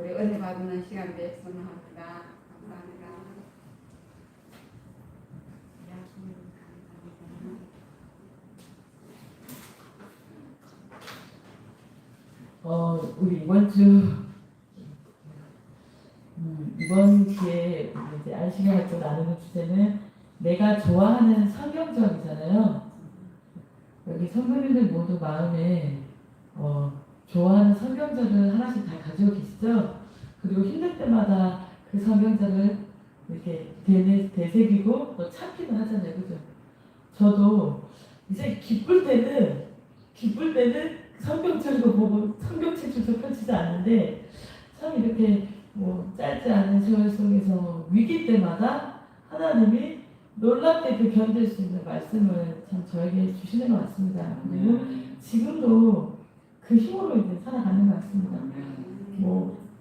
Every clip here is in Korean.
우리 은혜 받는 시간 되었습니다. 감사합니다. 우리 이번 기회에 이제 안식을 갖고 나누는 주제는 내가 좋아하는 성경적이잖아요. 여기 성도님들 모두 마음에 좋아하는 성경적을 하나씩 다 가지고 계시죠? 그리고 힘들 때마다 그 성경적을 이렇게 되새기고 또 찾기도 하잖아요, 그죠? 저도 이제 기쁠 때는 성경책도 보고 성경책도 펼치지 않는데 참 이렇게 짧지 않은 세월 속에서 위기 때마다 하나님이 놀랍게 그 견딜 수 있는 말씀을 참 저에게 주시는 것 같습니다. 그리고 지금도 그 힘으로 이제 살아가는 것 같습니다.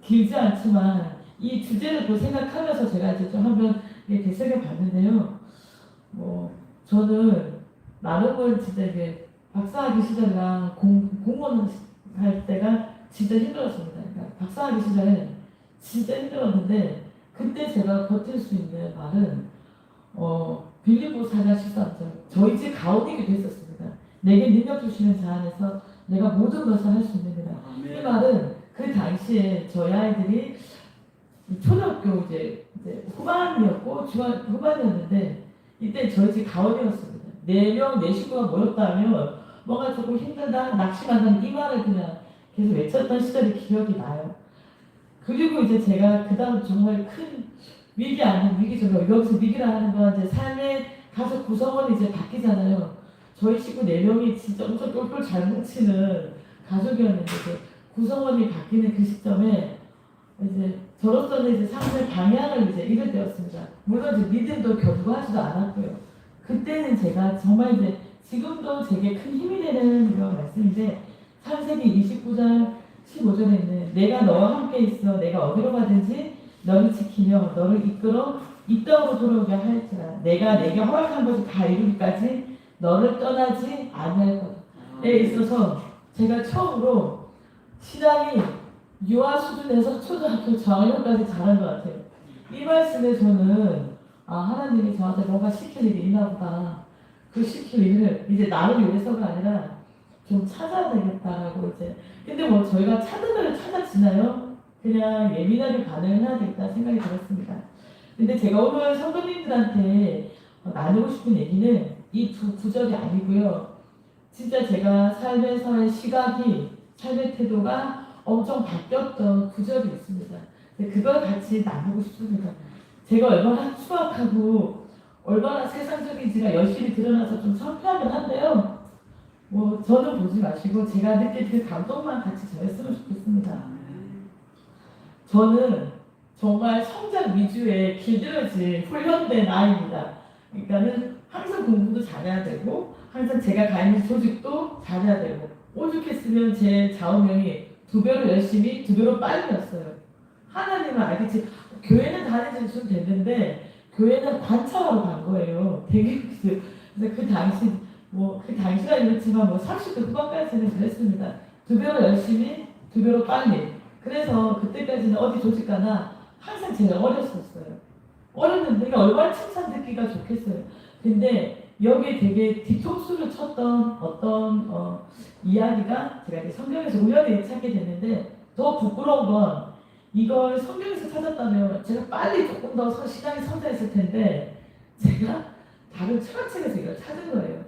길지 않지만 이 주제를 또 생각하면서 제가 이제 좀 한번 되새겨 봤는데요. 저는 나름은 진짜 이게 박사학위 시절이랑 공무원 할 때가 진짜 힘들었습니다. 그러니까 박사학위 시절에 진짜 힘들었는데 그때 제가 버틸 수 있는 말은 빌립보 4장 13절 저희 집 가온이기도 했었습니다. 내게 능력 주시는 자 안에서 내가 모든 것을 할 수 있느니라. 이 말은 그 당시에 저희 아이들이 초등학교 이제 후반이었고 중학 후반이었는데 이때 저희 집 가온이었습니다. 4명, 4식구가 모였다면 뭔가 조금 힘들다, 낙심한다는 이 말을 그냥 계속 외쳤던 시절이 기억이 나요. 그리고 이제 제가 그 다음 정말 큰 위기 아닌 위기죠. 여기서 위기라 하는 건 이제 삶의 가족 구성원이 이제 바뀌잖아요. 저희 식구 4명이 진짜 엄청 똘똘 잘 뭉치는 가족이었는데 이제 구성원이 바뀌는 그 시점에 이제 저로서는 이제 삶의 방향을 이제 잃게 되었습니다. 물론 이제 믿음도 견고하지도 않았고요. 그때는 제가 정말 이제 지금도 제게 큰 힘이 되는 그런 말씀인데 창세기 29장 15절에 있는 내가 너와 함께 있어 내가 어디로 가든지 너를 지키며 너를 이끌어 이 땅으로 돌아오게 할지라 내가 내게 허락한 것을 다 이루기까지 너를 떠나지 아니할 것에 있어서 제가 처음으로 신앙이 유아 수준에서 초등학교 저학년까지 자란 것 같아요. 이 말씀에 저는 하나님이 저한테 뭔가 시킬 일이 있나 보다. 그 시킬 일을 이제 나를 위해서가 아니라 좀 찾아야 되겠다라고 이제 근데 저희가 찾으면 찾아지나요? 그냥 예민하게 반응을 해야 되겠다 생각이 들었습니다. 근데 제가 오늘 성도님들한테 나누고 싶은 얘기는 이 두 구절이 아니고요. 진짜 제가 삶에서의 시각이 삶의 태도가 엄청 바뀌었던 구절이 있습니다. 그걸 같이 나누고 싶습니다. 제가 얼마나 추악하고 얼마나 세상적인지가 열심히 드러나서 좀 창피하긴 한데요. 저는 보지 마시고 제가 느낀 그 감동만 같이 전했으면 좋겠습니다. 저는 정말 성장 위주의 길들여진 훈련된 아이입니다. 그러니까는 항상 공부도 잘해야 되고 항상 제가 가 있는 조직도 잘해야 되고 오죽했으면 제 좌우명이 2배로 열심히 2배로 빨리였어요. 하나님은 알겠지. 교회는 다니지 좀 됐는데 교회는 관찰하러 간 거예요. 되게 그래서 그 당시가 이렇지만 30대 후반까지는 그랬습니다. 2배로 열심히 2배로 빨리. 그래서 그때까지는 어디 조직 가나 항상 제가 어렸었어요. 어렸는데 얼마나 칭찬 듣기가 좋겠어요. 근데 여기에 되게 뒤통수를 쳤던 어떤 이야기가 제가 이제 성경에서 우연히 찾게 됐는데 더 부끄러운 건 이걸 성경에서 찾았다면 제가 빨리 조금 더 시장이 성장했을 텐데 제가 다른 철학책에서 이걸 찾은 거예요.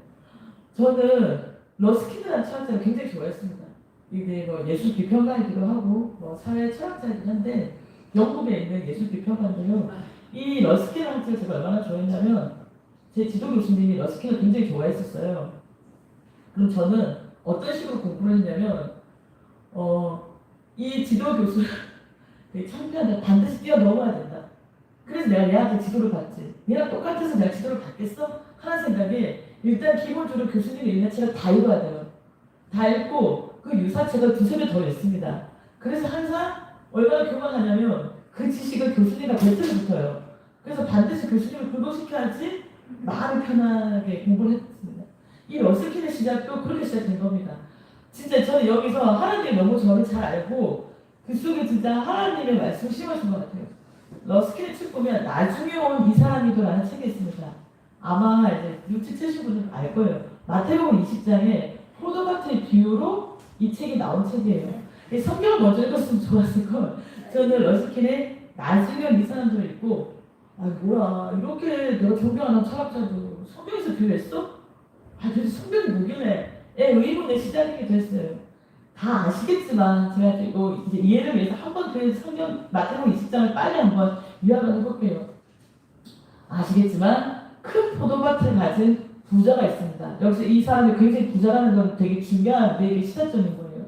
저는 러스킨이라는 철학자를 굉장히 좋아했습니다. 이게 예술 비평가이기도 하고 사회 철학자이긴 한데 영국에 있는 예술 비평가인데요. 이 러스킨이라는 책을 제가 얼마나 좋아했냐면 제 지도 교수님이 러스킨을 굉장히 좋아했었어요. 그럼 저는 어떤 식으로 공부를 했냐면 이 지도 교수를 창피한데 반드시 뛰어넘어야 된다. 그래서 내가 얘한테 지도를 받지. 얘랑 똑같아서 내가 지도를 받겠어? 하는 생각에 일단 기본적으로 교수님이 읽는 책을 다 읽어야 돼요. 다 읽고 그 유사책을 2-3배 더 읽습니다. 그래서 항상 얼마나 교만하냐면 그 지식을 교수님과 배틀을 붙어요. 그래서 반드시 교수님을 굴복시켜야지 마음이 편하게 공부를 했습니다. 이 러스킨의 시작도 그렇게 시작된 겁니다. 진짜 저는 여기서 하나님이 너무 저를 잘 알고 그 속에 진짜 하나님의 말씀을 심어준 것 같아요. 러스킨의 책 보면 나중에 온 이 사람이도라는 책이 있습니다. 아마 이제 눈치채신 분들은 알 거예요. 마태복음 20장에 포도밭의 비유로 이 책이 나온 책이에요. 이 성경을 먼저 읽었으면 좋았을 걸. 저는 러스킨의 나중에 온 이 사람들을 읽고 아 뭐야 이렇게 내가 존경하는 철학자도 성경에서 비유했어? 아 그래서 성경이 뭐길래 의문의 시작이 됐어요. 다 아시겠지만 제가 이거 이제 이해를 위해서 한번 그 성경 마태복음 20장을 빨리 한번 요약을 해볼게요. 아시겠지만 큰 포도밭을 가진 부자가 있습니다. 여기서 이 사람이 굉장히 부자라는 건 되게 중요한 되게 시사점인 거예요.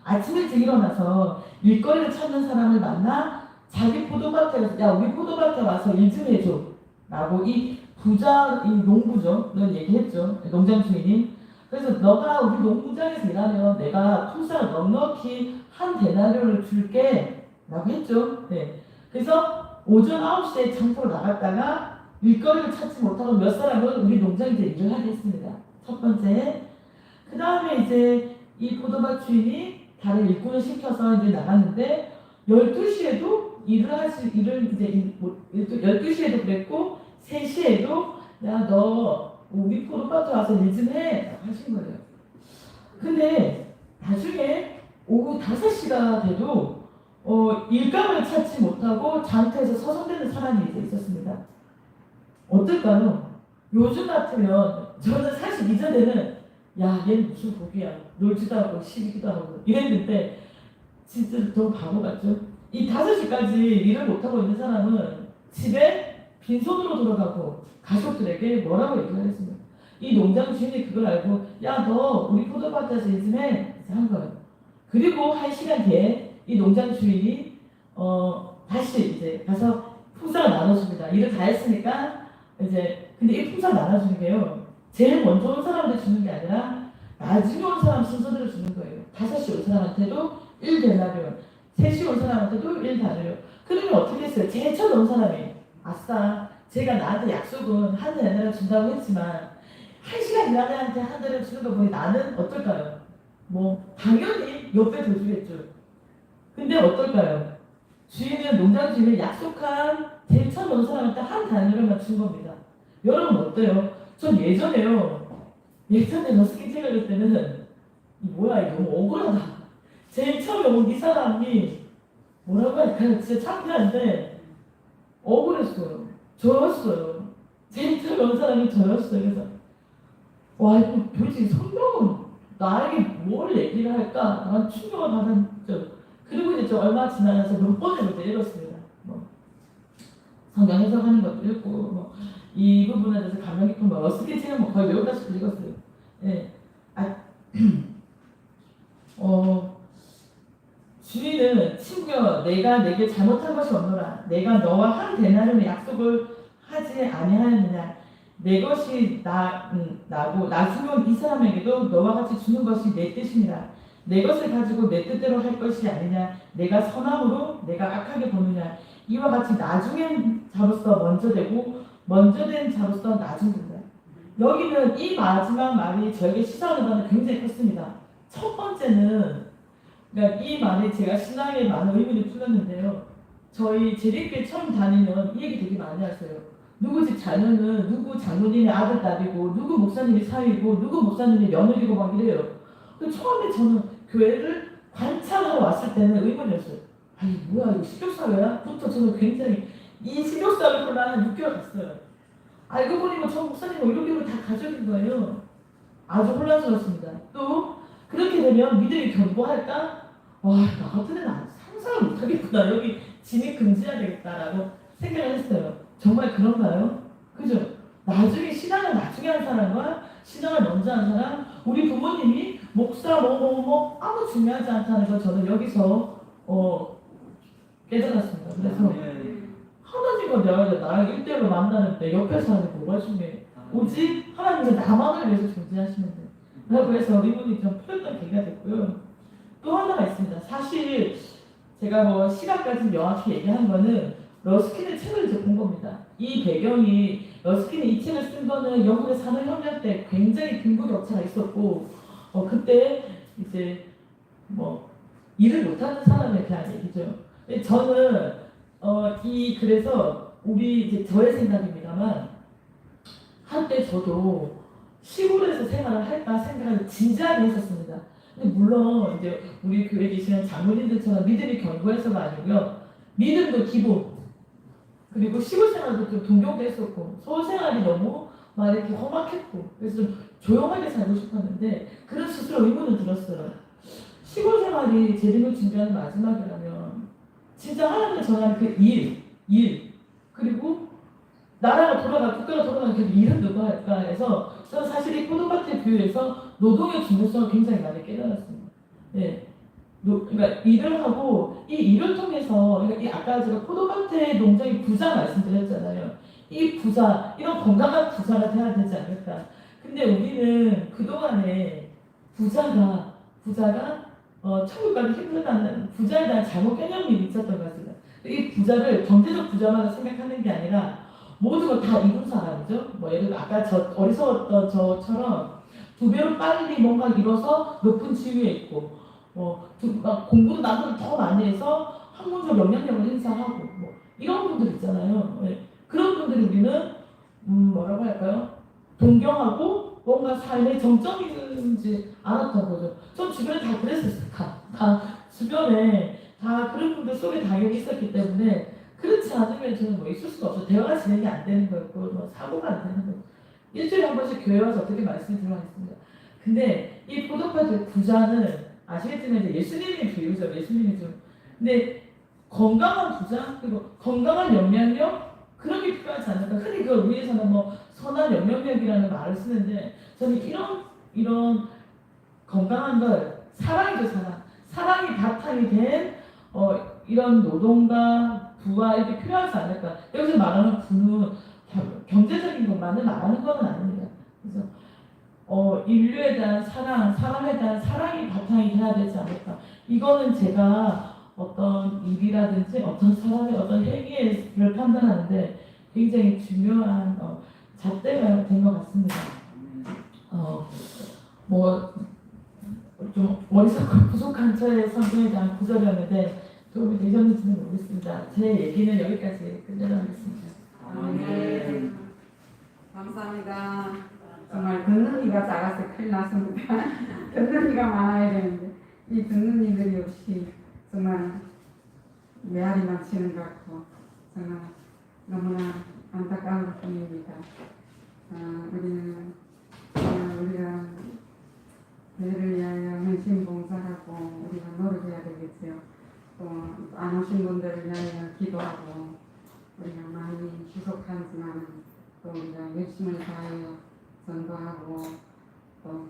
아침 일찍 일어나서 일거리를 찾는 사람을 만나 자기 포도밭에 가서 야 우리 포도밭에 와서 일 좀 해줘 라고 이 부자, 이 농부죠. 는 얘기했죠. 농장 주인이. 그래서 너가 우리 농장에서 일하면 내가 품삯을 넉넉히 한 데나리온을 줄게 라고 했죠. 네. 그래서 오전 9시에 장터로 나갔다가 일거리를 찾지 못하고 몇 사람은 우리 농장에 이제 일을 하게 했습니다. 첫 번째. 그 다음에 이제 이 포도밭 주인이 다른 일꾼을 시켜서 이제 나갔는데 12시에도 일을 이제 12시에도 그랬고 3시에도 야 너 우리 포도밭에 와서 일 좀 해 하신 거예요. 근데 나중에 오후 5시가 돼도 일감을 찾지 못하고 장터에서 서성대는 사람이 이제 있었습니다. 어떨까요? 요즘 같으면 저는 사실 이전에는 야 얘는 무슨 복이야 놀지도 않고 시기도 하고 이랬는데 진짜 너무 바보 같죠? 이 5시까지 일을 못하고 있는 사람은 집에 빈손으로 돌아가고 가족들에게 뭐라고 얘기를 했습니다. 이 농장 주인이 그걸 알고 야 너 우리 포도밭에서 일 좀 해 한 거예요. 그리고 1시간 뒤에 이 농장 주인이 다시 이제 가서 품삯을 나눠줍니다. 일을 다 했으니까 이제 근데 이 품삯 나눠주는 게요 제일 먼저 온 사람한테 주는 게 아니라 나중에 온 사람 순서대로 주는 거예요. 5시 온 사람한테도 1데나리온, 3시 온 사람한테도 1데나리온. 그러면 어떻게 했어요? 제일 처음 온 사람이 아싸 제가 나한테 약속은 한 데나리온 준다고 했지만 1시간 일하는 애한테 한 데나리온 주는 거 보니 나는 어떨까요? 뭐 당연히 옆에 더 주겠죠. 근데 어떨까요? 주인은 농장 주인은 약속한 제일 처음 온 사람한테 한 데나리온만 준 겁니다. 여러분 어때요? 전 예전에 러스킨 책을 읽을 때는 뭐야 이거 너무 억울하다. 제일 처음에 온 이 사람이 뭐라고 할까요? 진짜 창피한데 억울했어요. 저였어요. 제일 처음에 온 사람이 저였어요. 그래서 와 이거 도대체 성경은 나에게 뭘 얘기를 할까? 난 충격을 받았죠. 그리고 이제 저 얼마 지나서 몇 번을 이제 읽었습니다. 뭐 성경 해석하는 것도 읽고 뭐 이 부분에 대해서 감명 깊은 거 러스킨 책은 뭐 거의 외우다시피 읽었어요. 예. 주인은 친구여 내가 내게 잘못한 것이 없노라. 내가 너와 한 데나리온의 약속을 하지 아니하였느냐. 내 것이 나고 나중에 온 이 사람에게도 너와 같이 주는 것이 내 뜻이니라. 내 것을 가지고 내 뜻대로 할 것이 아니냐. 내가 선함으로 내가 악하게 보느냐. 이와 같이 나중엔 자로서 먼저 되고 먼저 된 자로서 나중 된다. 여기는 이 마지막 말이 저에게 시사하는 바는 굉장히 컸습니다. 첫 번째는 그러니까 이 말이 제가 신앙에 많은 의문이 풀렸는데요. 저희 재림교회 처음 다니면 이 얘기 되게 많이 하세요. 누구 집 자녀는 누구 장로님의 아들 딸이고 누구 목사님이 사위고 누구 목사님이 며느리고 막 이래요. 처음에 저는 교회를 관찰하러 왔을 때는 의문이었어요. 아니 뭐야 이거 식욕사회야? 부터 저는 굉장히 이 식욕사회 콜라 한 6개월 갔어요. 알고 보니 저 목사님 의료교육을 다 가져온 거예요. 아주 혼란스럽습니다. 또 그렇게 되면 믿음이 견고할까? 와, 나 같은 애는 상상을 못하겠구나. 여기 진입 금지해야 되겠다라고 생각을 했어요. 정말 그런가요? 그죠? 나중에 신앙을 나중에 한 사람과 신앙을 먼저 한 사람, 우리 부모님이 목사 아무 중요하지 않다는 걸 저는 여기서 깨달았습니다. 그래서 하나님과 내가 나랑 1대1로 만나는데 옆에 사람이 뭐가 중요해? 오직 하나님은 나만을 위해서 존재하시는데 라고 해서 이분이 좀 풀렸던 계기가 됐고요. 또 하나가 있습니다. 사실 제가 뭐 시각까지 명확히 얘기한 거는 러스킨의 책을 이제 본 겁니다. 이 배경이 러스킨이 이 책을 쓴 거는 영국의 산업혁명 때 굉장히 빈부격차가 있었고 그때 이제 뭐 일을 못하는 사람에 대한 얘기죠. 저는 그래서 우리 이제 저의 생각입니다만 한때 저도 시골에서 생활을 할까 생각을 진지하게 했었습니다. 근데 물론 이제 우리 교회에 계시는 장로님들처럼 믿음이 견고해서가 아니고요. 믿음도 기본, 그리고 시골 생활도 좀 동경도 했었고 서울 생활이 너무 막 이렇게 험악했고 그래서 좀 조용하게 살고 싶었는데 그런 스스로 의문을 들었어요. 시골 생활이 제 능력 준비하는 마지막이라면 진짜 하나님을 전하는 그 일 그리고 나라가 돌아가 국가가 돌아가는 그 일은 누가 할까 해서 저는 사실 이 포도밭의 교회에서 노동의 중요성을 굉장히 많이 깨달았습니다. 네. 그러니까 일을 하고 이 일을 통해서 그러니까 이 아까 제가 포도밭의 농장의 부자 말씀드렸잖아요. 이 부자 이런 건강한 부자가 돼야 되지 않을까. 근데 우리는 그동안에 부자가 천국 가기 힘들다는 부자에 대한 잘못 개념이 있었던 것 같습니다. 이 부자를 경제적 부자만 생각하는 게 아니라 모든 걸 다 이룬 사람이죠. 뭐 예를 들어 아까 저 어리석었던 저처럼 2배로 빨리 뭔가 이뤄서 높은 지위에 있고 공부도 나보다 더 많이 해서 학문적 영향력을 행사하고 뭐 이런 분들 있잖아요. 네. 그런 분들이 우리는 뭐라고 할까요? 동경하고 뭔가 삶의 정점이지 않았던 거죠. 전 주변에 다 그랬었어요. 다 주변에 다 그런 분들 속에 당연히 있었기 때문에 그렇지 않으면 저는 뭐 있을 수가 없어요. 대화가 진행이 안 되는 거였고 뭐 사고가 안 되는 거고 일주일에 한 번씩 교회 와서 어떻게 말씀을 들어가겠습니다. 근데 이 포도밭의 부자는 아시겠지만 이제 예수님이 비유죠. 예수님이 좀 근데 건강한 부자 그리고 건강한 영향력 그런 게 필요하지 않을까. 흔히 그걸 위해서는 뭐 선한 영향력이라는 말을 쓰는데 저는 이런 건강한 걸 사랑이죠. 사랑이 바탕이 된 이런 노동과 부와 이렇게 필요하지 않을까. 여기서 말하는 부는 경제적인 것만을 말하는 건 아닙니다. 그래서 인류에 대한 사랑, 사람에 대한 사랑이 바탕이 돼야 되지 않을까. 이거는 제가 어떤 일이라든지 어떤 사람의 어떤 행위를 판단하는데 굉장히 중요한 잣대가 된 것 같습니다. 좀 어리석고 부족한 저의 성경에 대한 구절이었는데 도움이 되셨는지는 모르겠습니다. 제 얘기는 여기까지 끝내도록하겠습니다. 아멘. 감사합니다. 정말 듣는 이가 작아서 큰일 났습니다. 듣는 이가 많아야 되는데 이 듣는 이들이 없이 정말 메아리만 치는 것 같고 정말 너무나 안타까운 뿐입니다. 우리는 우리가 교회를 위하여 헌신 봉사하고 우리가 노력해야 되겠죠. 또 안 오신 분들을 위하여 기도하고 우리가 많이 부족하지만 또 우리가 열심을 다하여 전도하고 또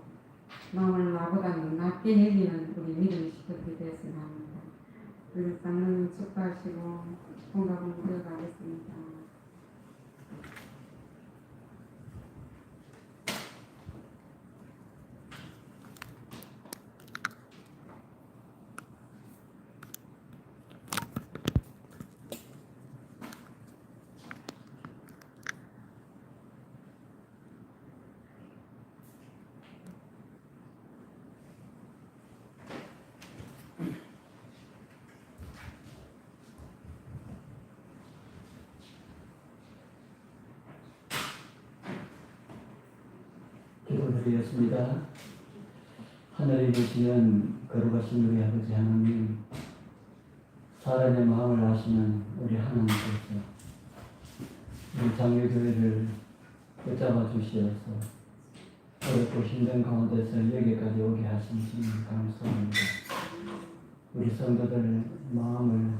남을 나보다는 낮게 여기는 우리 믿음의 시간이 되었으면 합니다. 우리 장로님 축복하시고 공감을 이어가겠습니다. 기도드리겠습니다. 하늘에 계시는 거룩하신 우리 아버지 하나님, 사람의 마음을 아시는 우리 하나님께서 우리 장로교회를 붙잡아 주시어서 어렵고 힘든 가운데서 여기까지 오게 하신 주님 감사합니다. 우리 성도들 마음을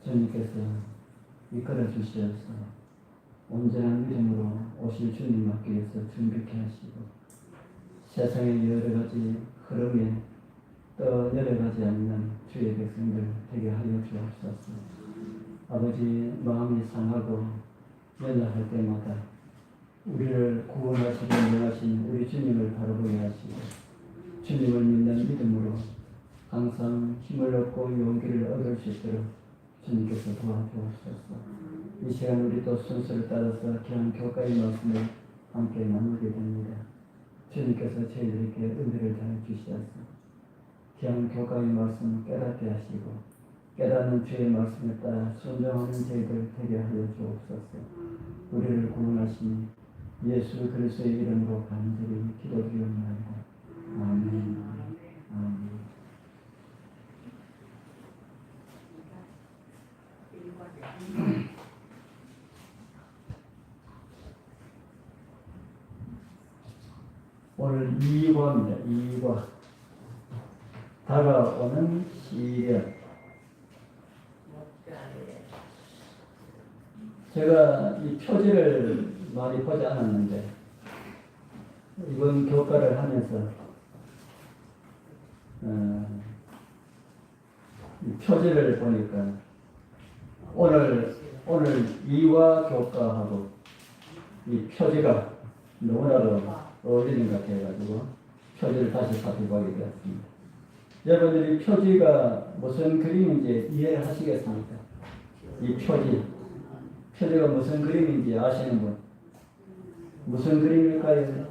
주님께서 이끌어 주시어서 온전한 믿음으로 오실 주님 맞기 위해서 준비케 하시고 세상의 여러 가지 흐름에 떠내려가지 않는 주의 백성들 되게 하여 주옵소서. 아버지 마음이 상하고 연락할 때마다 우리를 구원하시고 명하신 우리 주님을 바라보게 하시고 주님을 믿는 믿음으로 항상 힘을 얻고 용기를 얻을 수 있도록 주님께서 도와주옵소서. 이 시간 우리 또 순서를 따라서 귀한 교가의 말씀을 함께 나누게 됩니다. 주님께서 저희들에게 은혜를 더해 주시옵소서. 귀한 교가의 말씀 깨닫게 하시고 깨닫는 주의 말씀에 따라 순종하는 저희들 되게 하여 주옵소서. 우리를 구원하시니 예수 그리스도의 이름으로 간절히 기도드리옵나이다. 아멘. 아멘. 오늘 2과입니다. 2과. 다가오는 시련. 제가 이 표지를 많이 보지 않았는데 이번 교과를 하면서 이 표지를 보니까 오늘 2화 교과하고 이 표지가 너무나도 어울리는 것 같아가지고 표지를 다시 살펴보게 되었습니다. 여러분들이 표지가 무슨 그림인지 이해를 하시겠습니까? 이 표지가 무슨 그림인지 아시는 분? 무슨 그림일까요?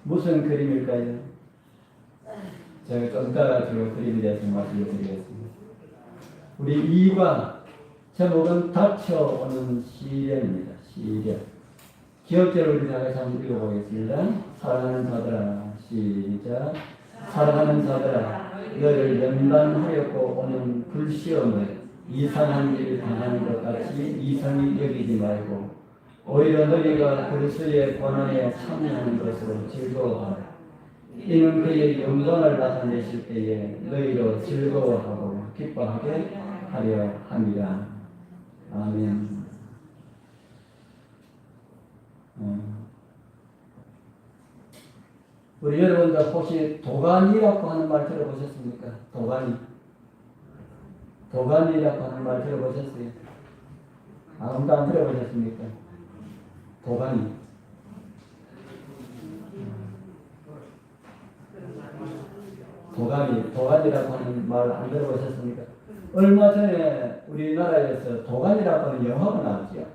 무슨 그림일까요? 제가 좀 따라가지고 그림에 대해서 말씀드리겠습니다. 우리 2과 제목은 닥쳐오는 시련입니다. 시련. 기억대로 우리 다 같이 한번 읽어보겠습니다. 사랑하는 자들아, 시작. 사랑하는 자들아, 너를 연단하려고 오는 불시험을 이상한 일을 당하는 것 같이 이상히 여기지 말고 오히려 너희가 그리스도의 고난에 참여하는 것으로 즐거워하라. 이는 그의 영광을 나타내실 때에 너희로 즐거워하고 기뻐하게 하려 합니다. 아멘. 우리 여러분들 혹시 도가니라고 하는 말 들어보셨습니까? 도가니라고 하는 말 들어보셨어요? 아무도 안 들어보셨습니까? 도가니라고 하는 말 안 들어보셨습니까? 얼마 전에 우리나라에서 도가니라고 하는 영화가 나왔죠.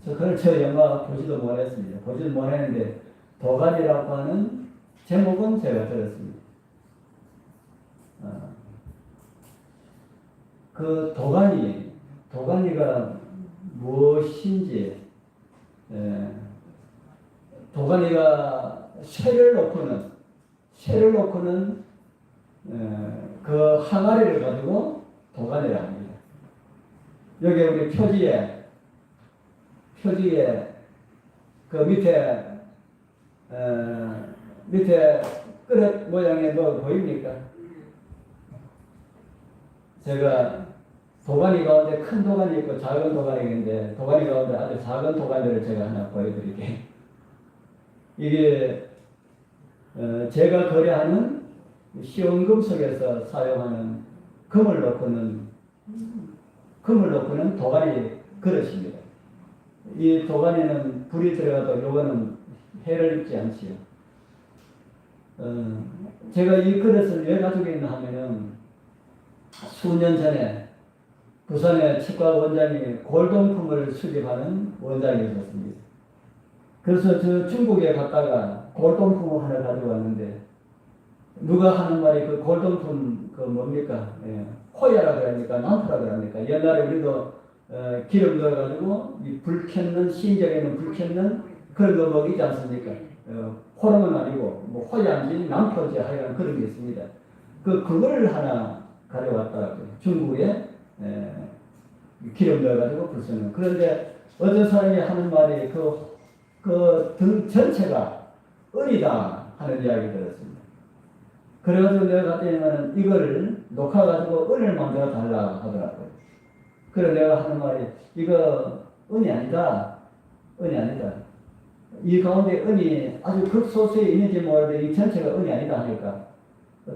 저 영화 보지도 못했습니다. 보지도 못했는데 도가니라고 하는 제목은 제가 들었습니다. 그 도가니가 무엇인지, 도가니가 쇠를 놓고는 그 항아리를 가지고 도가니를 합니다. 여기 우리 표지에 그 밑에 그릇 모양의 뭐 보입니까? 제가 도가니 가운데 큰 도가니 있고 작은 도가니 있는데 도가니 가운데 아주 작은 도가니를 제가 하나 보여드릴게요. 이게 제가 거래하는 시험금속에서 사용하는 금을 놓고는 도가니 그릇입니다. 이 도가니는 불이 들어가도 요거는 해를 입지 않지요. 제가 이 그릇을 왜 가지고 있나 하면은 수년 전에 부산의 치과 원장이 골동품을 수집하는 원장이었습니다. 그래서 저 중국에 갔다가 골동품을 하나 가지고 왔는데 누가 하는 말이 그 골동품 그 뭡니까? 호야라 그럽니까? 난프라 그럽니까? 옛날에 우리도 기름 넣어가지고 이 불 켰는 시인적에는 불 켰는 그런 거 먹이지 않습니까? 호롱은 아니고 뭐 호야인지 난프인지 하여간 그런 게 있습니다. 그거를 하나 가져왔더라고요. 중국에 기름 넣어가지고 불 쓰는. 그런데 어떤 사람이 하는 말이 그 등 전체가 은이다 하는 이야기 들었습니다. 그래가지고 내가 갔더니만 이거를 녹아가지고 은을 만들어 달라 하더라고요. 그래서 내가 하는 말이 이거 은이 아니다. 이 가운데 은이 아주 극소수에 있는지 모르는데 이 전체가 은이 아니다 하니까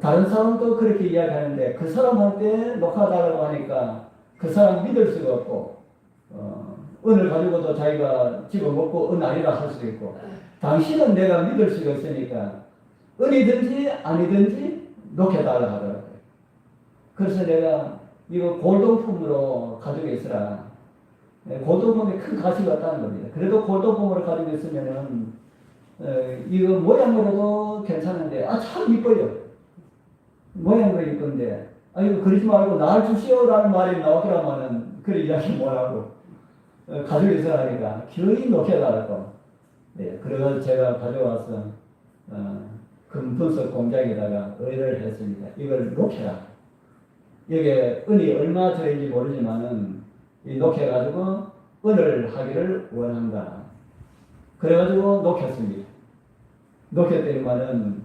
다른 사람도 그렇게 이야기하는데 그 사람한테 녹아달라고 하니까 그 사람 믿을 수가 없고 은을 가지고도 자기가 집어먹고 은 아니라 할 수도 있고 당신은 내가 믿을 수가 있으니까 은이든지 아니든지 녹여달라 하더라고요. 그래서 내가 이거 골동품으로 가지고 있으라. 골동품이 큰 가치가 없다는 겁니다. 그래도 골동품으로 가지고 있으면은 이거 모양으로도 괜찮은데, 참 이뻐요. 모양도 이쁜데, 이거 그러지 말고 날 주시오라는 말이 나오더라마는, 그런 이야기 뭐라고. 가족에서 하니까, 기어이 녹여달라고. 네, 그래서 제가 가져와서, 금분석 공장에다가 의뢰를 했습니다. 이걸 녹여라. 여기에 은이 얼마 들어있는지 모르지만은, 이 녹여가지고 은을 하기를 원한다. 그래가지고 녹였습니다. 녹였더니만은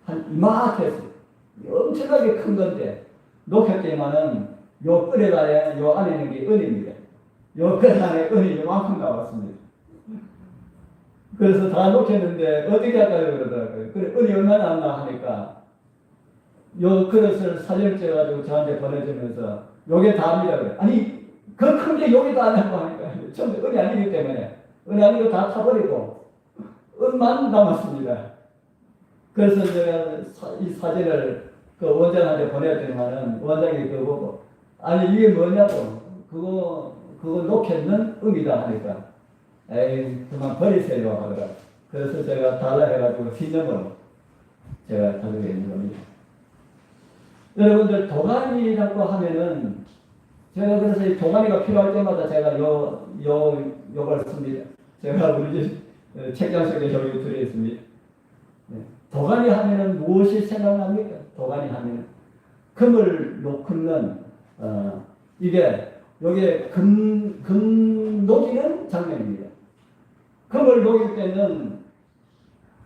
한 이만했어요. 엄청나게 큰 건데 녹였더니만은 요 끈에다가 요 안에 있는 게 은입니다. 요 끈 안에 은이 이만큼 나왔습니다. 그래서 다 녹였는데 어떻게 할까요? 그러더라고요. 그래 은이 얼마나 남나 하니까 요 그릇을 사진을 찍어가지고 저한테 보내주면서 요게 다입니다. 그래. 아니 그 큰 게 요게 다냐고 하니까 처음에 은이 아니기 때문에 은이 아니고 다 타버리고 은만 남았습니다. 그래서 제가 이 사진을 그 원장한테 보냈더니만은 원장이 그거 보고 아니 이게 뭐냐고 그거 녹였는 은이다 하니까 에이 그만 버리세요 하더라. 그래서 제가 달라 해가지고 기념으로 제가 가지고 있는 겁니다. 여러분들 도가니라고 하면은 제가 그래서 이 도가니가 필요할 때마다 제가 요걸 씁니다. 제가 우리 집 책장 속에 여기 들어있습니다. 네. 도가니 하면은 무엇이 생각납니까? 도가니 하면은 금을 녹는 이게 여기에 금 녹이는 장면입니다. 금을 녹일 때는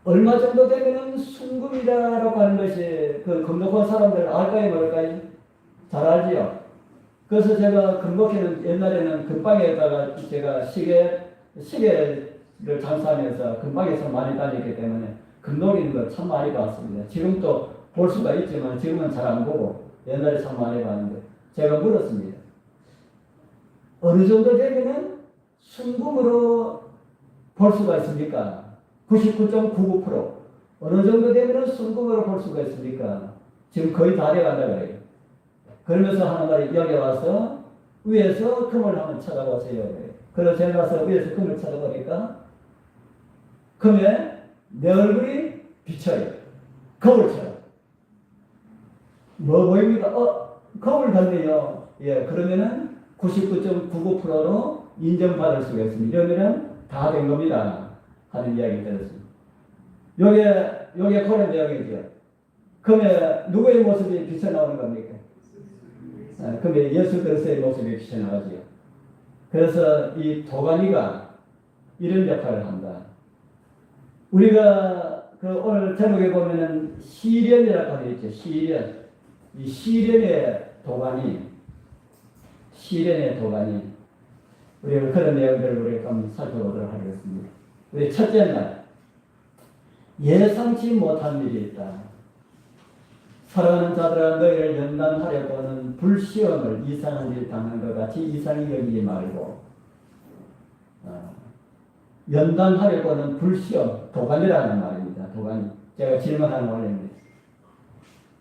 얼마 정도 되면은 순금이다라고 하는 것이 그 금독한 사람들 알까요 모를까요? 잘 알지요. 그래서 제가 금독회는 옛날에는 금방에다가 제가 시계를 장사하면서 금방에서 많이 다녔기 때문에 금 녹이는 걸 참 많이 봤습니다. 지금도 볼 수가 있지만 지금은 잘 안 보고 옛날에 참 많이 봤는데 제가 물었습니다. 어느 정도 되면은 순금으로 볼 수가 있습니까? 99.99% 어느 정도 되면은 순금으로 볼 수가 있습니까? 지금 거의 다 돼간다 그래요. 그러면서 하는 말이 여기 와서 위에서 금을 한번 찾아보세요. 그래서 제가 가서 위에서 금을 찾아보니까 금에 내 얼굴이 비쳐요. 거울처럼. 뭐 보입니까? 거울 같네요. 예, 그러면은 99.99%로 인정받을 수가 있습니다. 이러면은 다 된 겁니다. 하는 이야기 들었습니다. 요게 그런 내용이죠. 금에 누구의 모습이 비쳐 나오는 겁니까? 금에 예수 그리스도의 모습이 비쳐 나오지요. 그래서 이 도가니가 이런 역할을 한다. 우리가 오늘 제목에 보면은 시련이라고 하는 게 있죠. 시련. 이 시련의 도가니. 우리가 그런 내용들을 우리가 한번 살펴보도록 하겠습니다. 우리 첫째 날. 예상치 못한 일이 있다. 사랑하는 자들아 너희를 연단하려고는 불시험을 이상한 일 당한 것 같이 이상히 여기지 말고 연단하려고는 불시험, 도가니라는 말입니다. 도가니. 제가 질문하는 말입니다.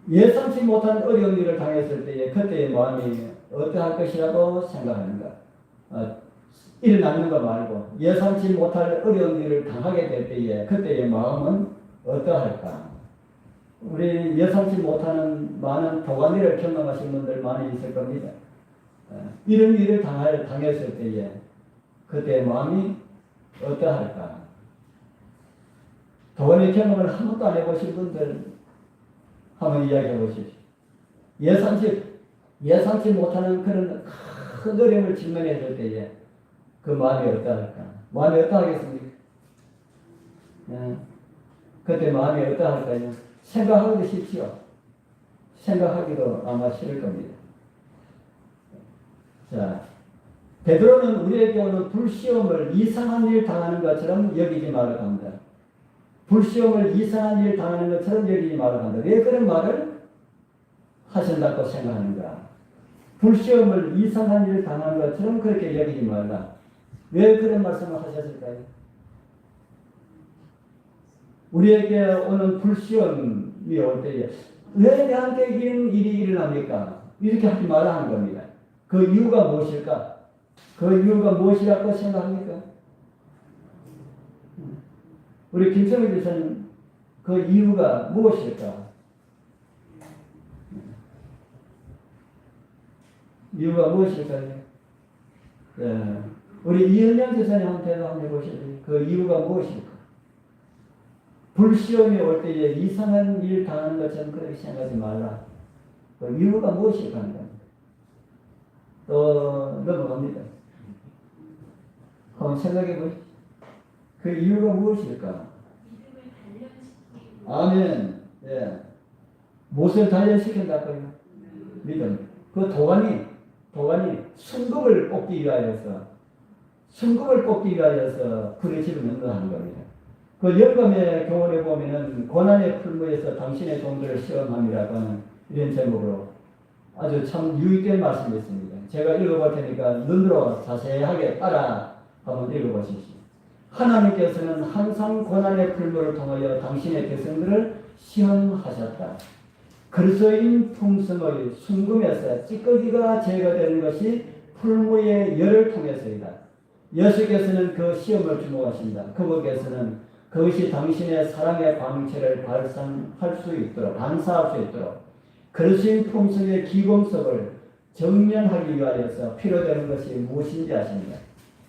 예상치 못한 어려운 일을 당했을 때에 그때의 마음이 어떠할 것이라고 생각하는가? 일어나는 거 말고 예상치 못할 어려운 일을 당하게 될 때에 그때의 마음은 어떠할까? 우리 예상치 못하는 많은 도가니를 경험하신 분들 많이 있을 겁니다. 이런 일을 당했을 때에 그때의 마음이 어떠할까? 도가니 경험을 한 번도 안 해보신 분들 한번 이야기해 보십시오. 예상치 못하는 그런 큰 어려움을 직면했을 때에 그 마음이 어떠할까? 마음이 어떠하겠습니까? 그때 마음이 어떠할까요? 생각하기도 싫지요. 생각하기도 아마 싫을 겁니다. 자, 베드로는 우리에게 오는 불시험을 이상한 일 당하는 것처럼 여기지 말아야 합니다. 불시험을 이상한 일 당하는 것처럼 여기지 말아야 합니다. 왜 그런 말을 하신다고 생각하는가? 불시험을 이상한 일 당하는 것처럼 그렇게 여기지 말라. 왜 그런 말씀을 하셨을까요? 우리에게 오는 불시험이 올 때에 왜 내한테 이런 일이 일어납니까? 이렇게 하지 말라 하는 겁니다. 그 이유가 무엇일까? 그 이유가 무엇이라고 생각합니까? 우리 김성일 교사는 그 이유가 무엇일까? 이유가 무엇일까요? 예. 우리 이은영 교사님한테도 한번 해보셔야 돼요. 그 이유가 무엇일까? 불시험이 올 때에 이상한 일 당하는 것처럼 그렇게 생각하지 말라. 그 이유가 무엇일까 하는 겁니다. 또 넘어갑니다. 한번 생각해 보십시오. 그 이유가 무엇일까? 아멘. 예. 무엇을 단련시킨다고요? 믿음. 그 도관이 순금을 뽑기 위하여서 불의 집을 넣는다는 겁니다. 그 열감의 교훈에 보면은 고난의 풀무에서 당신의 종들을 시험함이라고 하는 이런 제목으로 아주 참 유익된 말씀이 있습니다. 제가 읽어볼 테니까 눈으로 자세하게 따라 한번 읽어보십시오. 하나님께서는 항상 고난의 풀무를 통하여 당신의 백성들을 시험하셨다. 그리스도인 품성의 순금에서 찌꺼기가 제거되는 것이 풀무의 열을 통해서이다. 예수께서는 그 시험을 주목하신다. 그분께서는 그것이 당신의 사랑의 광채를 발산할 수 있도록, 반사할 수 있도록 그리스도인 품성의 기공석을 정면하기 위하여서 필요되는 것이 무엇인지 아십니다.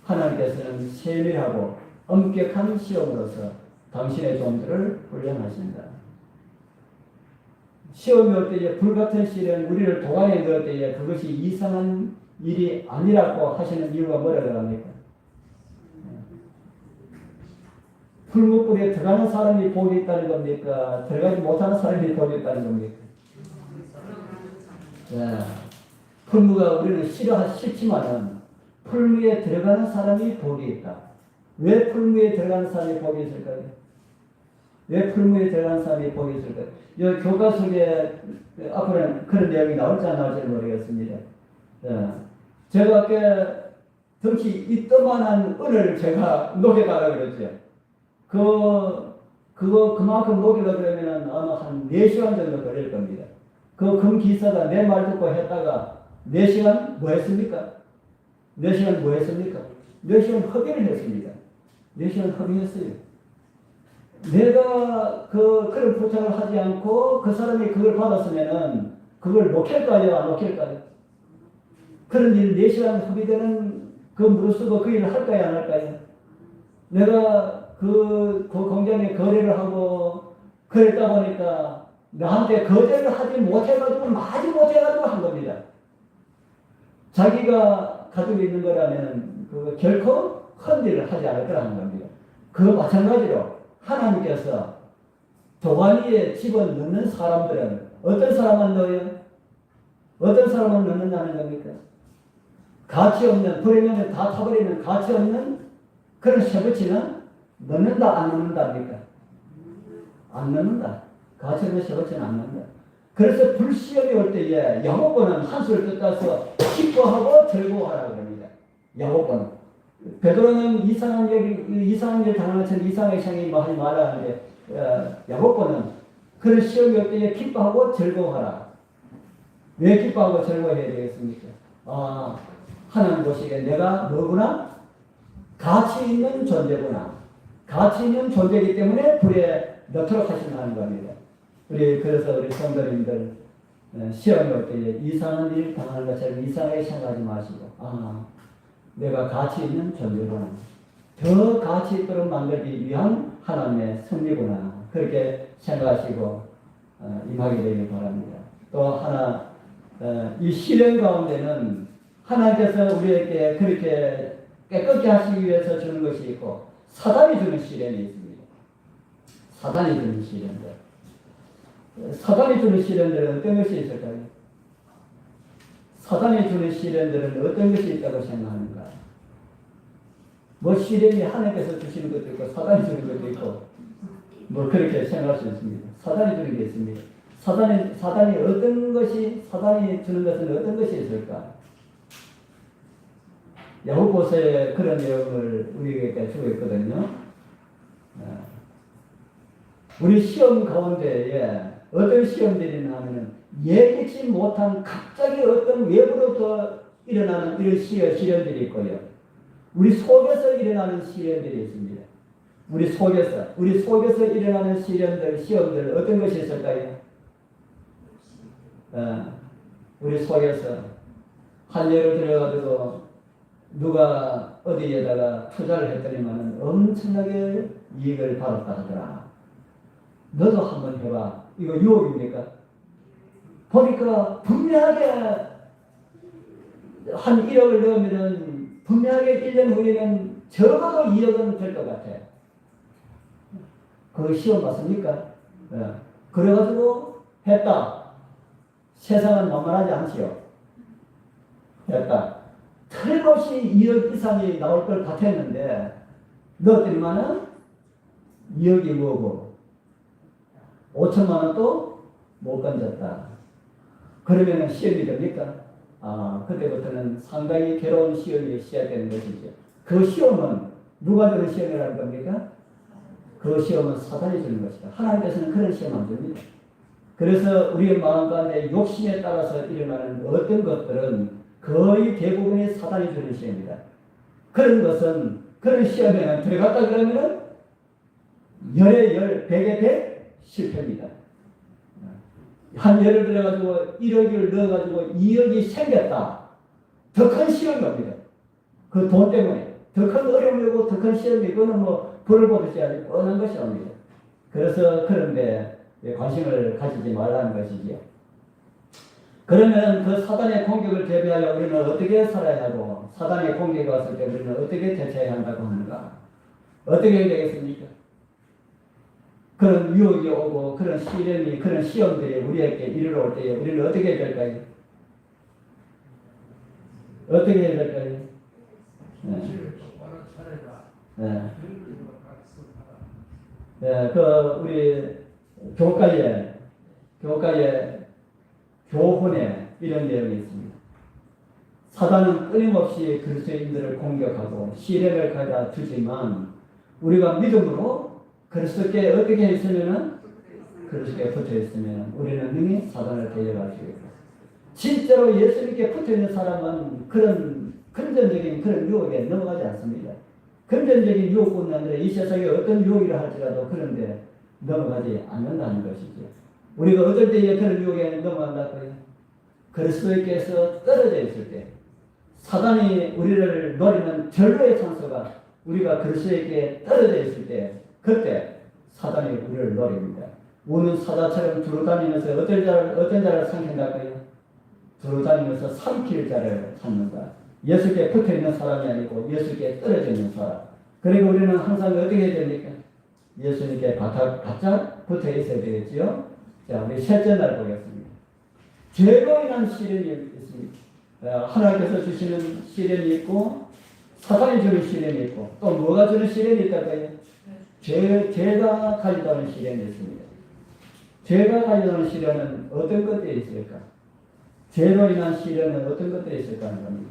하나님께서는 세밀하고 엄격한 시험으로서 당신의 종들을 훈련하신다. 시험이 올 때에 불같은 시련 우리를 도관에 넣을 때에 그것이 이상한 일이 아니라고 하시는 이유가 뭐라고 합니까? 풀무불에 들어가는 사람이 복이 있다는 겁니까? 들어가지 못하는 사람이 복이 있다는 겁니까? 네. 풀무가 우리는 싫지만은 풀무에 들어가는 사람이 복이 있다. 왜 풀무에 들어가는 사람이 복이 있을까요? 왜 풀무에 들어가는 사람이 복이 있을까요? 이 교과서에 앞으로는 그런 내용이 나올지 안 나올지 모르겠습니다. 네. 제가 아까 덩치 이따만한 은을 제가 녹여달라 그랬죠. 그만큼 녹이려 그러면 아마 한 4시간 정도 걸릴 겁니다. 그 금 기사가 내 말 듣고 했다가 4시간 뭐 했습니까? 4시간 뭐 했습니까? 4시간 허비를 했습니다. 4시간 허비했어요. 내가 그런 부탁을 하지 않고 그 사람이 그걸 받았으면은 그걸 놓길까요? 안 놓길까요? 그런 일 4시간 허비되는 그 무릎쓰고 그 일을 할까요? 안 할까요? 내가 그 공장에 거래를 하고 그랬다 보니까 나한테 거래를 하지 못해가지고 마지 못해가지고 한 겁니다. 자기가 가지고 있는 거라면 그 결코 큰 일을 하지 않을 거라는 겁니다. 그 마찬가지로 하나님께서 도가니에 집어넣는 사람들은 어떤 사람만 넣어요? 어떤 사람만 넣는다는 겁니까? 가치 없는, 불행하면 다 타버리는 가치 없는 그런 쇠붙이는 넣는다, 안 넣는답니까? 안 넣는다. 가치 없는 쇠붙이는 안 넣는다. 그래서 불시험이 올 때에 야고보는 한술 뜯어서 기뻐하고 즐거워하라고 합니다. 야고보는. 베드로는 이상한 일 당하는 것처럼 이상하게 생각하지 말라 하는데 야고보는 그런 시험이 올 때에 기뻐하고 즐거워하라. 왜 기뻐하고 즐거워해야 되겠습니까? 하나님 보시기에 내가 뭐구나? 가치 있는 존재구나. 가치 있는 존재이기 때문에 불에 넣도록 하신다는 겁니다. 그래서 우리 성도님들 시험이 올 때에 이상한 일 당하는 것처럼 이상하게 생각하지 마시고 내가 가치 있는 존재구나. 더 가치 있도록 만들기 위한 하나님의 섭리구나. 그렇게 생각하시고 임하게 되길 바랍니다. 또 하나 이 시련 가운데는 하나님께서 우리에게 그렇게 깨끗게 하시기 위해서 주는 것이 있고 사단이 주는 시련이 있습니다. 사단이 주는 시련들. 사단이 주는 시련들은 어떤 것이 있을까요? 사단이 주는 시련들은 어떤 것이 있다고 생각하는가? 뭐 시련이 하나님께서 주시는 것도 있고 사단이 주는 것도 있고 뭐 그렇게 생각할 수 있습니다. 사단이 주는 게 있습니다. 사단이 어떤 것이 사단이 주는 것은 어떤 것이 있을까? 야고보서에 그런 내용을 우리에게 주고 있거든요. 우리 시험 가운데에 어떤 시험들이 나면은 예기치 못한 갑자기 어떤 외부로부터 일어나는 이런 시련들이 있고요. 우리 속에서 일어나는 시련들이 있습니다. 우리 속에서 일어나는 시험들 어떤 것이 있을까요? 우리 속에서 한 예를 들어가지고 누가 어디에다가 투자를 했더니만은 엄청나게 이익을 받았다 하더라. 너도 한번 해봐. 이거 유혹입니까? 보니까 분명하게 한 1억을 넣으면은 분명하게 1년 후에는 적어도 2억은 될 것 같아. 그거 시험 봤습니까? 그래가지고 했다. 세상은 만만하지 않지요. 했다. 틀림없이 2억 이상이 나올 걸 같았는데 넣었더니만은 2억이 뭐고 5천만 원도 못 건졌다. 그러면은 시험이 됩니까? 그때부터는 상당히 괴로운 시험이 시작되는 것이죠. 그 시험은 누가 주는 시험이라는 겁니까? 그 시험은 사단이 주는 것이다. 하나님께서는 그런 시험 안 줍니다. 그래서 우리의 마음 가운데 욕심에 따라서 일어나는 어떤 것들은 거의 대부분이 사단이 주는 시험이다. 그런 것은 그런 시험에 들어갔다 그러면은 열에 100에 100 실패입니다. 한 예를 들어가지고 1억을 넣어가지고 2억이 생겼다. 더 큰 시험이 옵니다. 그 돈 때문에. 더 큰 어려움이 오고 더 큰 시험이 이거는 뭐 불을 보듯이 아주 뻔한 것이 옵니다. 그래서 그런데 관심을 가지지 말라는 것이지요. 그러면 그 사단의 공격을 대비하여 우리는 어떻게 살아야 하고 사단의 공격이 왔을 때 우리는 어떻게 대처해야 한다고 하는가? 어떻게 해야 되겠습니까? 그런 유혹이 오고 그런 시련이 그런 시험들이 우리에게 이르러 올 때에 우리는 어떻게 해야 될까요? 어떻게 해야 될까요? 우리 교과에 교훈에 이런 내용이 있습니다. 사단은 끊임없이 그리스도인들을 공격하고 시련을 가져다 주지만 우리가 믿음으로 그리스도께 어떻게 있으면은 그리스도께 붙어 있으면 우리는 능히 사단을 대적할 수 있고 진짜로 예수님께 붙어 있는 사람은 그런 금전적인 그런 유혹에 넘어가지 않습니다. 금전적인 유혹뿐만 아니라 이 세상에 어떤 유혹이라 할지라도 그런데 넘어가지 않는다는 것이죠. 우리가 어떨 때에 그런 유혹에 넘어간다고요? 그리스도께서 떨어져 있을 때 사단이 우리를 노리는 절로의 찬스가 우리가 그리스도께 떨어져 있을 때 그때 사단이 우리를 노립니다. 우는 사자처럼 두루다니면서 어떤 자를 삼킨다고요? 두루다니면서 삼킬 자를 찾는다. 예수께 붙어있는 사람이 아니고 예수께 떨어져 있는 사람. 그리고 우리는 항상 어떻게 해야 됩니까? 예수님께 바짝 붙어 있어야 되겠지요. 자, 우리 셋째 날 보겠습니다. 죄로 인한 시련이 있습니다. 하나님께서 주시는 시련이 있고 사단이 주는 시련이 있고 또 뭐가 주는 시련이 있다고요? 죄가 가져다는 시련이 있습니다. 죄가 가져다는 시련은 어떤 것들이 있을까? 죄로 인한 시련은 어떤 것들이 있을까 하는 겁니다.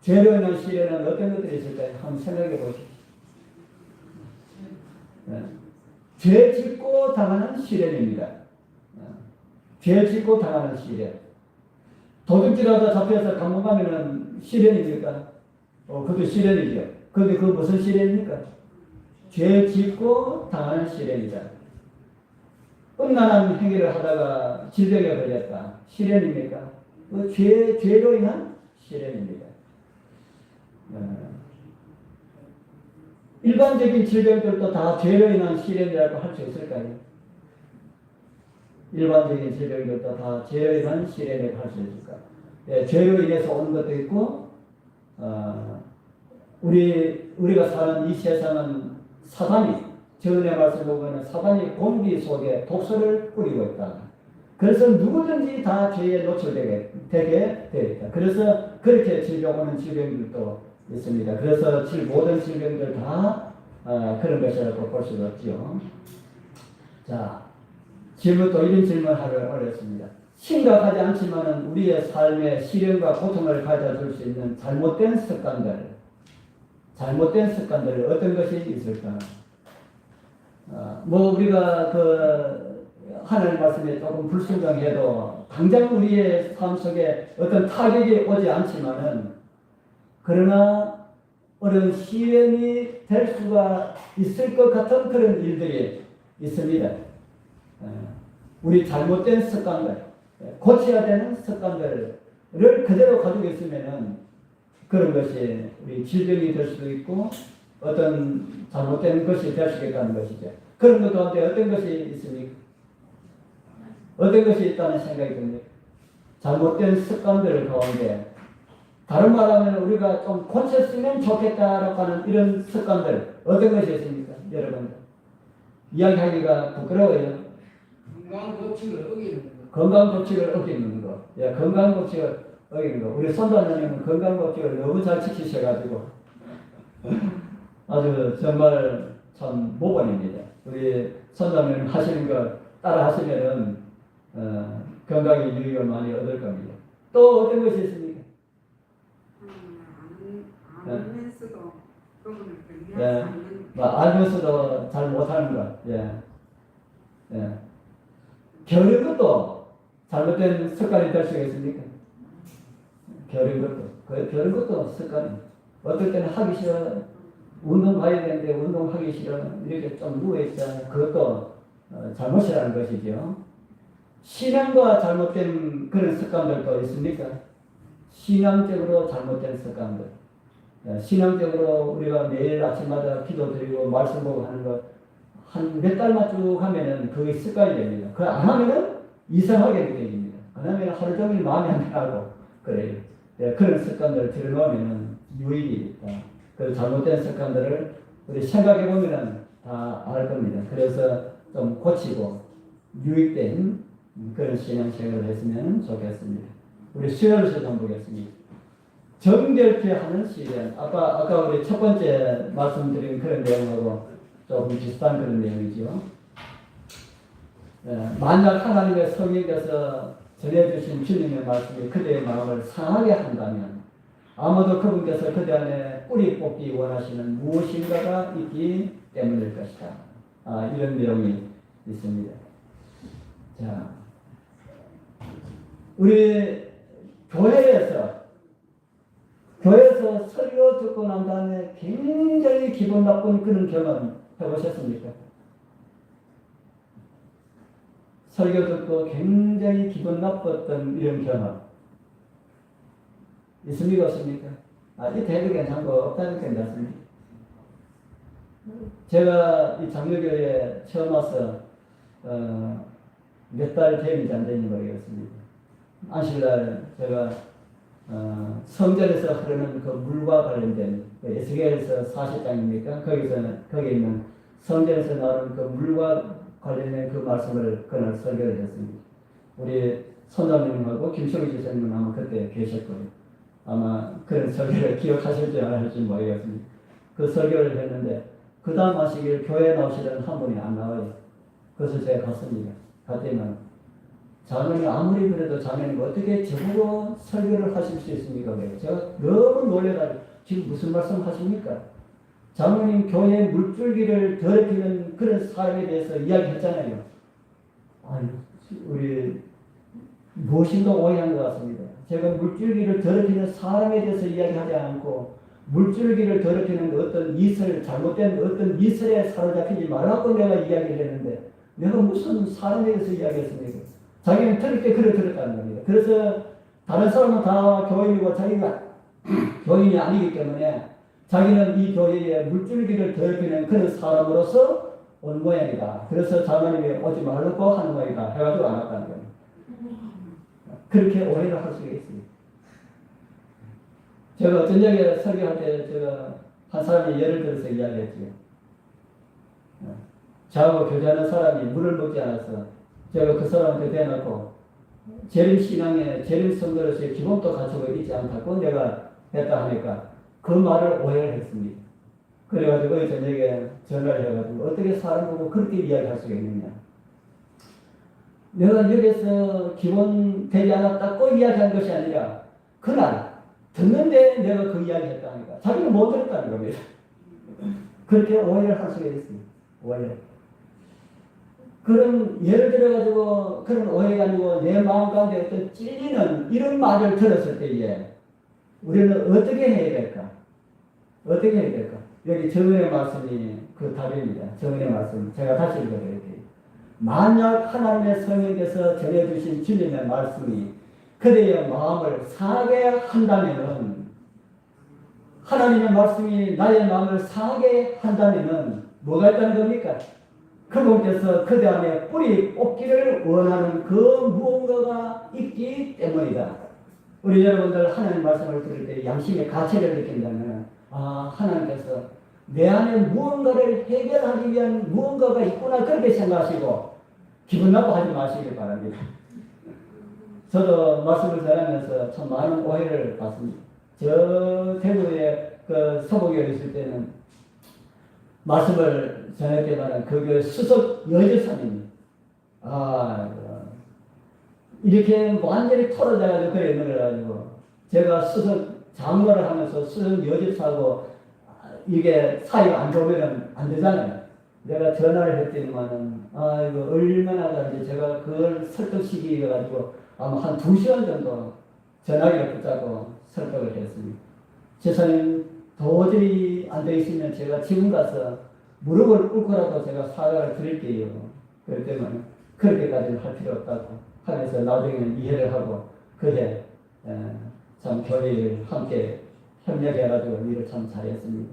죄로 인한 시련은 어떤 것들이 있을까요? 한번 생각해 보십시오. 죄 짓고 당하는 시련입니다. 죄 짓고 당하는 시련. 도둑질하다 잡혀서 감옥 가면은 시련입니까? 그것도 시련이죠. 그런데 그 무슨 시련입니까? 죄 짓고 당하는 시련이다. 음란한 행위를 하다가 질병에 걸렸다. 시련입니까? 그 죄로 인한 시련입니다. 일반적인 질병들도 다 죄로 인한 시련이라고 할 수 있을까요? 일반적인 질병들도 다 죄로 인한 시련이라고 할 수 있을까? 예, 죄로 인해서 오는 것도 있고, 우리가 사는 이 세상은 사단이, 전의 말씀을 보면 사단이 공기 속에 독소를 뿌리고 있다. 그래서 누구든지 다 죄에 노출되게 되어 있다. 그래서 그렇게 질병 오는 질병들도 있습니다. 그래서 모든 질병들 다 그런 것이라고 볼 수가 없죠. 자, 또 이런 질문을 하려습니다. 심각하지 않지만 우리의 삶에 시련과 고통을 가져다 줄 수 있는 잘못된 습관들 어떤 것이 있을까? 우리가 하나님 말씀에 조금 불순종해도 당장 우리의 삶 속에 어떤 타격이 오지 않지만은 그러나 어려운 시련이 될 수가 있을 것 같은 그런 일들이 있습니다. 우리 잘못된 습관들, 고쳐야 되는 습관들을 그대로 가지고 있으면은 그런 것이 우리 질병이 될 수도 있고 어떤 잘못된 것이 될 수 있다는 것이죠. 그런 것 가운데 어떤 것이 있습니까? 어떤 것이 있다는 생각이 듭니다. 잘못된 습관들 가운데 다른 말하면 우리가 좀 고쳤으면 좋겠다라고 하는 이런 습관들 어떤 것이 있습니까? 여러분 이야기하기가 부끄러워요. 건강 법칙을 어기는 거. 건강 법칙을 어기는 거. 예, 건강 법칙을 어기는 거. 우리 선도하느님은 건강 법칙을 너무 잘 지키셔가지고 아주 정말 참 모범입니다. 우리 선도하느님 하시는 거 따라 하시면은 건강에 유익을 많이 얻을 겁니다. 또 어떤 것이 있습니까? 알면서도 그분을 예. 위하지 않는 알면서도 잘 못하는 것. 예. 예. 겨는 것도 잘못된 습관이 될 수가 있습니까? 겨는 것도. 겨는 것도 습관이. 어떨 때는 하기 싫어. 운동 가야 되는데 운동하기 싫어. 이렇게 좀 누워있자. 그것도 잘못이라는 것이죠. 신앙과 잘못된 그런 습관들도 있습니까? 신앙적으로 잘못된 습관들. 신앙적으로 우리가 매일 아침마다 기도드리고 말씀 보고 하는 거 한 몇 달만 쭉 하면은 그게 습관이 됩니다. 그거 안 하면은 이상하게 느껴집니다. 안 하면 하루 종일 마음이 안 나고 그래요. 그런 습관들을 들여놓으면은 유익이 있다. 그 잘못된 습관들을 우리 생각해 보면은 다 알 겁니다. 그래서 좀 고치고 유익된 그런 신앙생활을 했으면 좋겠습니다. 우리 수요일서 좀 보겠습니다. 정결케하는 시련. 아까 우리 첫 번째 말씀드린 그런 내용하고 조금 비슷한 그런 내용이죠. 만약 하나님의 성령께서 전해주신 주님의 말씀이 그대의 마음을 상하게 한다면 아마도 그분께서 그대 안에 뿌리 뽑기 원하시는 무엇인가가 있기 때문일 것이다. 이런 내용이 있습니다. 자, 우리 교회에서 설교 듣고 난 다음에 굉장히 기분 나쁜 그런 경험 해보셨습니까? 설교 듣고 굉장히 기분 나빴던 이런 경험 있습니까? 없습니까? 이 대도 괜찮고 없다는 괜찮습니다. 제가 이 장로교회에 처음 와서 몇 달 되는지 안 되는지 모르겠습니다. 안식날 제가 성전에서 흐르는 그 물과 관련된 에스겔서 40장입니까? 거기에 있는 성전에서 나오는 그 물과 관련된 그 말씀을 그날 설교를 했습니다. 우리 선장님하고 김철우 지사님은 아마 그때 계셨고요. 아마 그런 설교를 기억하실지 안 하실지 모르겠습니다. 그 설교를 했는데 그 다음 안식일 교회에 나오시던 한 분이 안 나와요. 그래서 제가 갔습니다. 갔더니 자매님 아무리 그래도 자매님 어떻게 저보고 설교를 하실 수 있습니까? 제가 너무 놀래가지고 지금 무슨 말씀 하십니까? 자매님 교회의 물줄기를 더럽히는 그런 사람에 대해서 이야기했잖아요. 아니 우리 무엇인가 오해한 것 같습니다. 제가 물줄기를 더럽히는 사람에 대해서 이야기하지 않고 물줄기를 더럽히는 어떤 이슬, 잘못된 어떤 이슬에 사로잡히지 말라고 내가 이야기를 했는데 내가 무슨 사람에 대해서 이야기했습니까? 자기는 들을 때 그래 들었다는 겁니다. 그래서 다른 사람은 다 교인이고 자기가 교인이 아니기 때문에 자기는 이 교회에 물줄기를 더럽히는 그런 사람으로서 온 모양이다. 그래서 자매님이 오지 말라고 하는 모양이다. 해가지고 안 왔다는 겁니다. 그렇게 오해를 할 수가 있습니다. 제가 저녁에 설교할 때 제가 한 사람이 예를 들어서 이야기했죠. 저하고 교제하는 사람이 물을 먹지 않아서 제가 그 사람한테 대놓고 재림신앙에 재림성도로서의 기본도 갖추고 있지 않다고 내가 했다 하니까 그 말을 오해를 했습니다. 그래가지고 저녁에 전화를 해가지고 어떻게 사람 보고 그렇게 이야기할 수가 있느냐. 내가 여기서 기본 되지 않았다고 이야기한 것이 아니라 그날 듣는데 내가 그 이야기 했다니까 자기는 못 들었다는 겁니다. 그렇게 오해를 할 수가 있습니다. 오해. 그런 예를 들어가지고 그런 오해가 아니고 내 마음 가운데 어떤 찔리는 이런 말을 들었을 때에 우리는 어떻게 해야 될까? 어떻게 해야 될까? 여기 정은의 말씀이 그 답입니다. 정은의 말씀. 제가 다시 읽어드릴게요. 만약 하나님의 성령께서 전해주신 진리의 말씀이 그대의 마음을 상하게 한다면은, 하나님의 말씀이 나의 마음을 상하게 한다면은 뭐가 있다는 겁니까? 그분께서 그대 안에 뿌리 뽑기를 원하는 그 무언가가 있기 때문이다. 우리 여러분들 하나님 말씀을 들을 때 양심의 가치를 느낀다면, 하나님께서 내 안에 무언가를 해결하기 위한 무언가가 있구나, 그렇게 생각하시고 기분 나빠하지 마시길 바랍니다. 저도 말씀을 전하면서 참 많은 오해를 받습니다. 저 대구에 그 서복에 있을 때는 말씀을 전할 때마다 그 수석 여지사님이 이렇게 완전히 털어져가지고 그래 있는 걸 가지고 제가 수석 장로를 하면서 수석 여지사고 이게 사이가 안 좋으면 안 되잖아요. 내가 전화를 했더니만은 이거 얼마나 가는지 제가 그걸 설득시키게 가지고 아마 한 2시간 정도 전화기를 붙잡고 설득을 했습니다. 지사님 도저히 안 돼 있으면 제가 지금 가서 무릎을 꿇고라도 제가 사과를 드릴게요. 그렇기 때문에 그렇게까지는 할 필요 없다고 하면서 나중에는 이해를 하고 그해 참 교회를 함께 협력해가지고 일을 참 잘했습니다.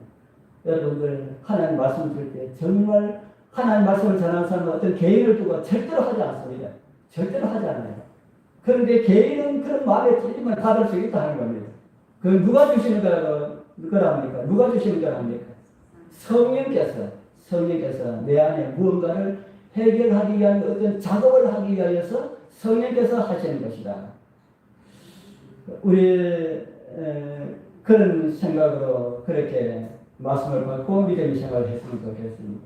여러분들 하나님 말씀 들을 때 정말 하나님 말씀을 전하는 사람은 어떤 개인을 두고 절대로 하지 않습니다. 절대로 하지 않아요. 그런데 개인은 그런 마음에 틀리면 받을 수 있다는 겁니다. 그 누가 주시는 거랍니까? 누가 주시는 거랍니까? 성령께서 내 안에 무언가를 해결하기 위한 어떤 작업을 하기 위하여서 성령께서 하시는 것이다. 우리 그런 생각으로 그렇게 말씀을 받고 믿음의 생활을 했으면 좋겠습니다.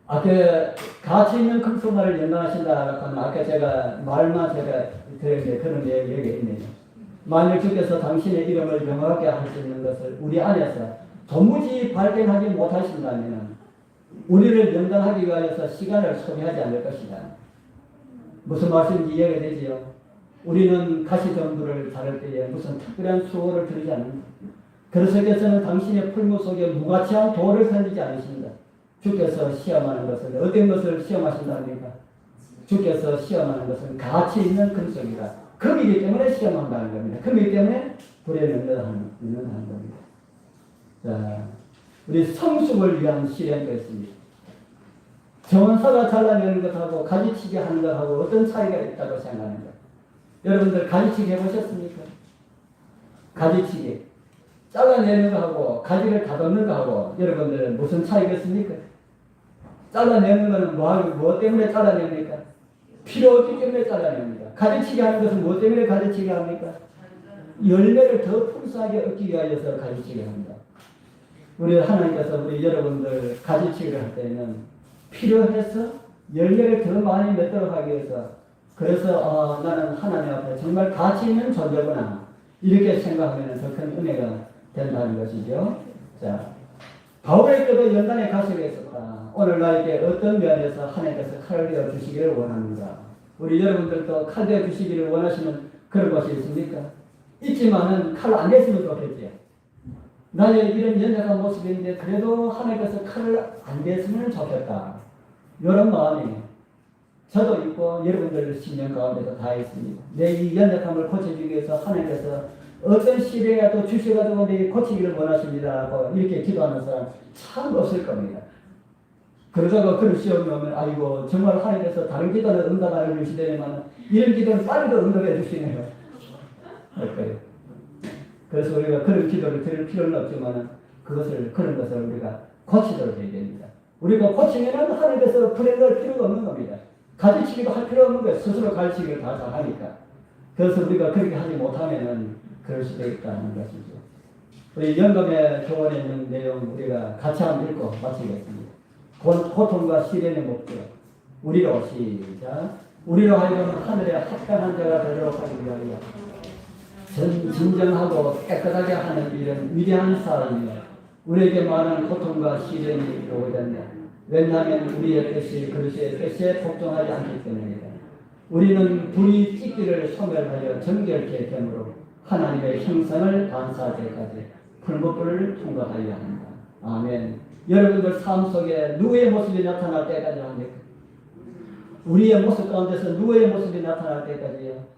아까 가치 있는 금속말을 연단하신다 하면 아까 제가 말만 제가 드렸는데 그런 얘기가 있네요. 만일 주께서 당신의 이름을 명확하게 할 수 있는 것을 우리 안에서 도무지 발견하지 못하신다면 우리를 연단하기 위하여서 시간을 소비하지 않을 것이다. 무슨 말씀인지 이해가 되지요? 우리는 가시덤불을 자를 때에 무슨 특별한 수고를 들이지 않는다. 그리스도께서는 당신의 풀무 속에 무가치한 돌을 던지지 않으십니다. 주께서 시험하는 것은 어떤 것을 시험하신답니까? 주께서 시험하는 것은 가치 있는 금속이다. 금이기 때문에 시험한다는 겁니다. 금이기 때문에 불에 넣는다는 겁니다. 자, 우리 성숙을 위한 시련도 있습니다. 정원사가 잘라내는 것하고 가지치기 하는 것하고 어떤 차이가 있다고 생각합니다. 여러분들 가지치기 해보셨습니까? 가지치기. 잘라내는 거하고 가지를 다듬는 거하고 여러분들은 무슨 차이가 있습니까? 잘라내는 거는 뭐 때문에 잘라냅니까? 필요 없기 때문에 잘라냅니다. 가지치기 하는 것은 뭐 때문에 가지치기 합니까? 열매를 더 풍성하게 얻기 위하여서 가지치기 합니다. 우리 하나님께서 우리 여러분들 가지치기를 할 때는 필요해서 열매를 더 많이 맺도록 하기 위해서 그래서 나는 하나님 앞에 정말 가치 있는 존재구나 이렇게 생각하면 더 큰 은혜가 된다는 것이죠. 자, 바울에게도 연단의 가시가 있었다. 오늘 나에게 어떤 면에서 하나님께서 칼을 되어 주시기를 원합니다. 우리 여러분들도 칼 되어 주시기를 원하시는 그런 것이 있습니까? 있지만은 칼 안 됐으면 좋겠지요. 나의 이런 연약한 모습인데 그래도 하나님께서 칼을 안 됐으면 좋겠다. 이런 마음이 저도 있고 여러분들 심령 가운데도 다 있습니다. 내 이 연약함을 고쳐주기 위해서 하나님께서 어떤 시대라도 주셔가지고 내 고치기를 원하십니다 하고 이렇게 기도하는 사람 참 없을 겁니다. 그러다가 그런 시험이 오면 아이고 정말 하나님께서 다른 기도는 응답 안 해주시더니만 이런 기도는 빨리도 응답해 주시네요. 할 거예요. 그래서 우리가 그런 기도를 드릴 필요는 없지만 그런 것을 우리가 고치도록 해야 됩니다. 우리가 고치면 하나님께서 불행할 필요가 없는 겁니다. 가르치기도 할 필요 없는 거예요. 스스로 가르치기를 다 잘하니까. 그래서 우리가 그렇게 하지 못하면은 그럴 수도 있다는 것이죠. 우리 영감의 교원에 있는 내용 우리가 같이 한번 읽고 마치겠습니다. 고통과 시련의 목적. 우리로 시작. 우리로 하여금 하늘에 합당한 자가 되도록 하기 위하여 진정하고 깨끗하게 하는 일은 위대한 사람이며 우리에게 많은 고통과 시련이 이루어졌네. 왜냐하면 우리의 뜻이 그리스도의 뜻에 복종하지 않기 때문이다. 우리는 불이 찢기를 소멸하여 정결케 되므로 하나님의 형상을 반사할 때까지 풀무불을 통과하여야 합니다. 아멘. 여러분들 삶 속에 누구의 모습이 나타날 때까지 합니까? 우리의 모습 가운데서 누구의 모습이 나타날 때까지요?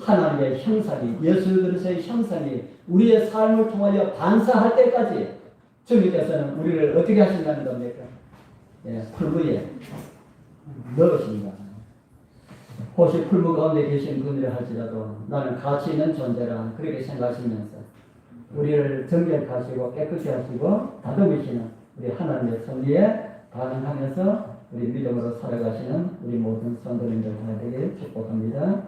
하나님의 형상이, 예수 그리스도의 형상이 우리의 삶을 통하여 반사할 때까지 주님께서는 우리를 어떻게 하신다는 겁니까? 예, 풀무에 넣으십니다. 혹시 풀무 가운데 계신 분이라 할지라도 나는 가치 있는 존재라 그렇게 생각하시면서 우리를 정결하시고 깨끗이 하시고 다듬으시는 우리 하나님의 섭리에 반응하면서 우리 믿음으로 살아가시는 우리 모든 성도님들 다 되길 축복합니다.